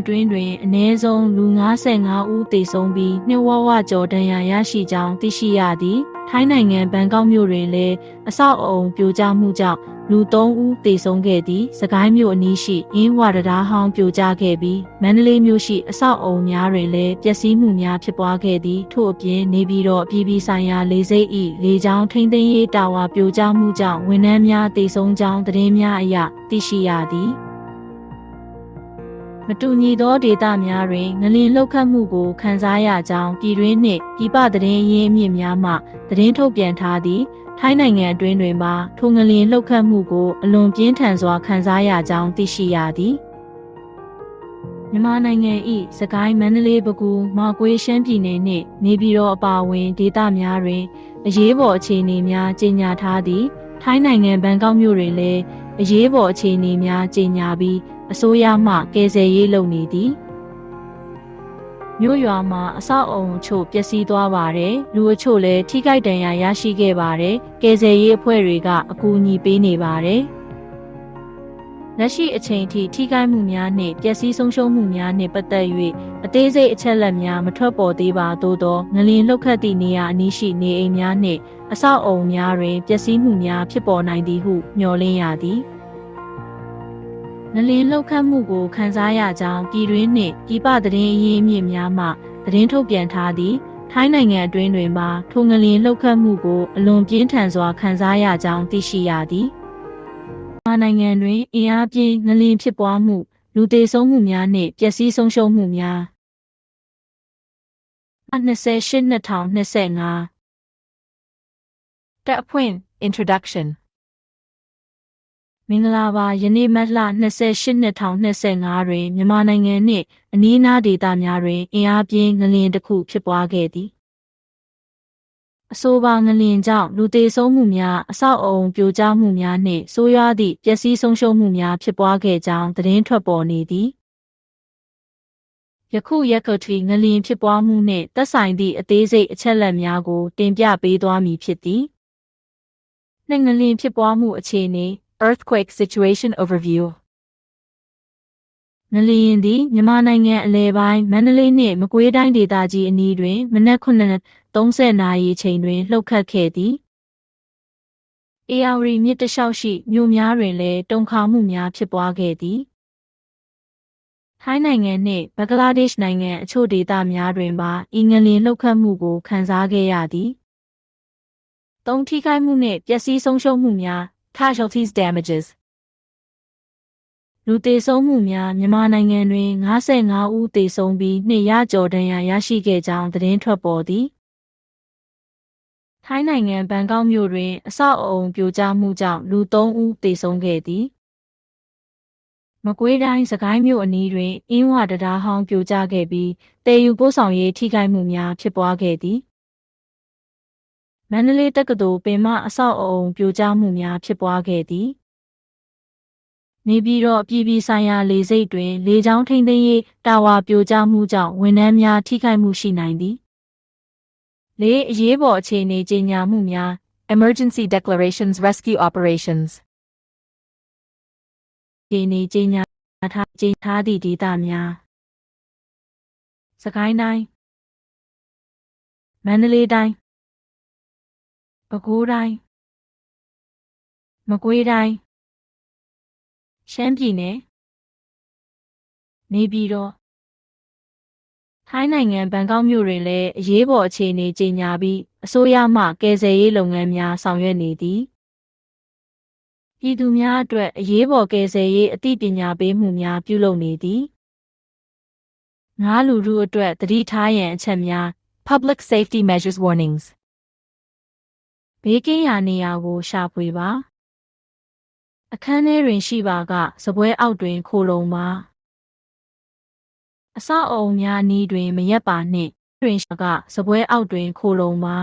အတွင်းတွင်အနည်းဆုံးလူ55ဦးသေဆုံးပြီးနှစ်ဝဝကျော်ဒဏ်ရာရရှိကြောင်းသိရှိရသည်ထိုင်းနိုင်ငံဘန်ကောက်မြို့တွင်လည်းအဆောက်အအုံပြိုကျမှုကြောင့်လူ3ဦးသေဆုံးခဲ့သည်စကိုင်းမြို့အနီးရှိအင်းဝတံတားဟောင်းပြိုကျခဲ့ပြီးမန္တလေးမြို့ရှိအဆောက်အအုံများတွင်လည်းပျက်စီးမှုများဖြစ်ပွားခဲ့သည်ထို့အပြင်နေပြည်တော်အပြည်ပြည်ဆိုင်ရာလေဆိပ်၏လေကြောင်းထိန်းသိမ်းရေးတာဝါပြိုကျမှုကြောင့်ဝန်ထမ်းများသေဆုံးကြောင်းသတင်းများအရသိရှိရသည်မတူညီသောဒေသများတွင်ငလျင်လှုပ်ခတ်မှုကိုခန်းစားရကြောင်းပြည်တွင်းနှင့်ပြည်ပသတင်းရင်းမြစ်များမှသတင်းထုတ်ပြန်ထားသည်ထိုင်းနိုင်ငံအတွင်းတွင်ပါထိုငလျင်လှုပ်ခတ်မှုကိုအလွန်ပြင်းထန်စွာခန်းစားရကြောင်းသိရှိရသည်မြန်မာနိုင်ငံ၏စကိုင်းမန္တလေးပဲခူးမကွေးရှမ်းပြည်နယ်နှင့်နေပြည်တော်အပါအဝင်ဒေသများတွင်အရေးပေါ်အခြေအနေများကြေညာထားသည်ထိုင်းနိုင်ငံဘန်ကောက်မြို့တွင်လည်းအရေးပေါ်အခြေအနေများကြေညာပြီးအစိုးရမှကယ်ဆယ်ရေးလုပ်နေသည်မြို့ရွာမှာအဆောက်အအုံအချို့ပျက်စီးသွားပါတယ်လူအချို့လည်းထိခိုက်ဒဏ်ရာရရှိခဲ့ပါတယ်ကယ်ဆယ်ရေးအဖွဲ့တွေကအကူအညီပေးနေပါတယ်လက်ရှိအချိန်ထိထိခိုက်မှုများနှင့်ပျက်စီးဆုံးရှုံးမှုများနှင့်ပတ်သက်၍အသေးစိတ်အချက်အလက်များမထွက်ပေါ်သေးပါသို့သောငလျင်လှုပ်ခတ်သည့်နေရာအနီးရှိနေအိမ်များနှင့်အဆောက်အအုံများတွင်ပျက်စီးမှုများဖြစ်ပေါ်နိုင်သည်ဟုမျှော်လင့်ရသည်ငလျင်လှုပ်ခတ်မှုကိုခန်းစားရကြောင်းပြည်တွင်းနှင့်ပြည်ပသတင်းအရင်းအမြစ်များမှသတင်းထုတ်ပြန်ထားသည်ထိုင်းနိုင်ငံအတွင်းတွင်ပါထိုငလျင်လှုပ်ခတ်မှုကိုအလွန်ပြင်းထန်စွာခန်းစားရကြောင်းသိရှိရသည်မြန်မာနိုင်ငံတွင်အင်အားပြင်းငလျင်ဖြစ်ပွားမှုလူသေဆုံးမှုများနှင့်ပျက်စီးဆုံးရှုံးမှုများ28-2025တပ်အဖွင့် Introductionမင်္ဂလာပါယနေ့မတ်လ28-2025တွင်မြန်မာနိုင်ငံနှင့်အနီးအနားဒေသများတွင်အင်အားပြင်းငလျင်တစ်ခုဖြစ်ပွားခဲ့သည်အဆိုပါငလျင်ကြောင့်လူသေဆုံးမှုများအဆောက်အအုံပြိုကျမှုများနှင့်ဆိုးရွားသည့်ပျက်စီးဆုံးရှုံးမှုများဖြစ်ပွားခဲ့ကြောင်းသတင်းထွက်ပေါ်နေသည်ယခုရက်ကထွေငလျင်ဖြစ်ပွားမှုနှင့်သက်ဆိုင်သည့်အသေးစိတ်အချက်အလက်များကိုတင်ပြပေးသွားမည်ဖြစ်သည်နှင့်ငလျင်ဖြစ်ပွားမှုအခြေအနေ Earthquake Situation Overview ငလျင်သည်မြန်မာနိုင်ငံအလယ်ပိုင်းမန္တလေးနှင့်မကွေးတိုင်းဒေသကြီးအနီးတွင်မနက်9:30နာရီအချိန်တွင်လှုပ်ခတ်ခဲ့သည်။ဧရာဝတီမြစ်တစ်လျှောက်ရှိမြို့များတွင်လည်းတုန်ခါမှုများဖြစ်ပွားခဲ့သည်။ထိုင်းနိုင်ငံနှင့်ဘင်္ဂလားဒေ့ရှ်နိုင်ငံအချို့ဒေသများတွင်ပါဤငလျင်လှုပ်ခတ်မှုကိုခံစားခဲ့ရသည်။ထိခိုက်မှုနှင့်ပျက်စီးဆုံးရှုံးမှုများCasualties damages လူသေဆုံးမှုများမြန်မာနိုင်ငံတွင်55ဦးသေဆုံးပြီး200ကျော်ဒဏ်ရာရရှိခဲ့ကြောင်းသတင်းထွက်ပေါ်သည်ထိုင်းနိုင်ငံဘန်ကောက်မြို့တွင်အဆောက်အအုံပြိုကျမှုကြောင့်လူ3ဦးသေဆုံးခဲ့သည်မကွေးတိုင်းစကိုင်းမြို့အနီးတွင်အင်းဝတံတားဟောင်းပြိုကျခဲ့ပြီးတည်ယူပို့ဆောင်ရေးထိခိုက်မှုများဖြစ်ပွားခဲ့သည်မန္တလေးတက္ကသိုလ်ပင်မအဆောက်အအုံပြိုကျမှုများဖြစ်ပွားခဲ့သည်နေပြည်တော်အပြည်ပြည်ဆိုင်ရာလေဆိပ်တွင်လေကြောင်းထိန်းသိမ်းရေးတာဝါပြိုကျမှုကြောင့်ဝန်ထမ်းများထိခိုက်မှုရှိနိုင်သည်အရေးပေါ်အခြေအနေကြေညာမှုများ Emergency Declarations Rescue Operations အခြေအနေကြေညာထားသည့်ဒေသများစကိုင်းတိုင်းမန္တလေးတိုင်းပဲခူးတိုင်းမကွေးတိုင်းရှမ်းပြည်နယ်နေပြည်တော်ထိုင်းနိုင်ငံဘန်ကောက်မြို့တွင်လည်းအရေးပေါ်အခြေအနေကြေညာပြီးအစိုးရမှကယ်ဆယ်ရေးလုပ်ငန်းများဆောင်ရွက်နေသည်ပြည်သူများအတွက်အရေးပေါ်ကယ်ဆယ်ရေးအသိပညာပေးမှုများပြုလုပ်နေသည်လူထုအတွက်သတိထားရန်အချက်များ Public Safety Measures Warningsဘေးကင်းရာနေရာကိုရှာဖွေပါအခန်းထဲတွင်ရှိပါကစားပွဲအောက်တွင်ခိုလှုံပါအဆောက်အအုံများနီးတွင်မရက်ပါနှင့်တွင်ရှာကစားပွဲအောက်တွင်ခိုလှုံပါ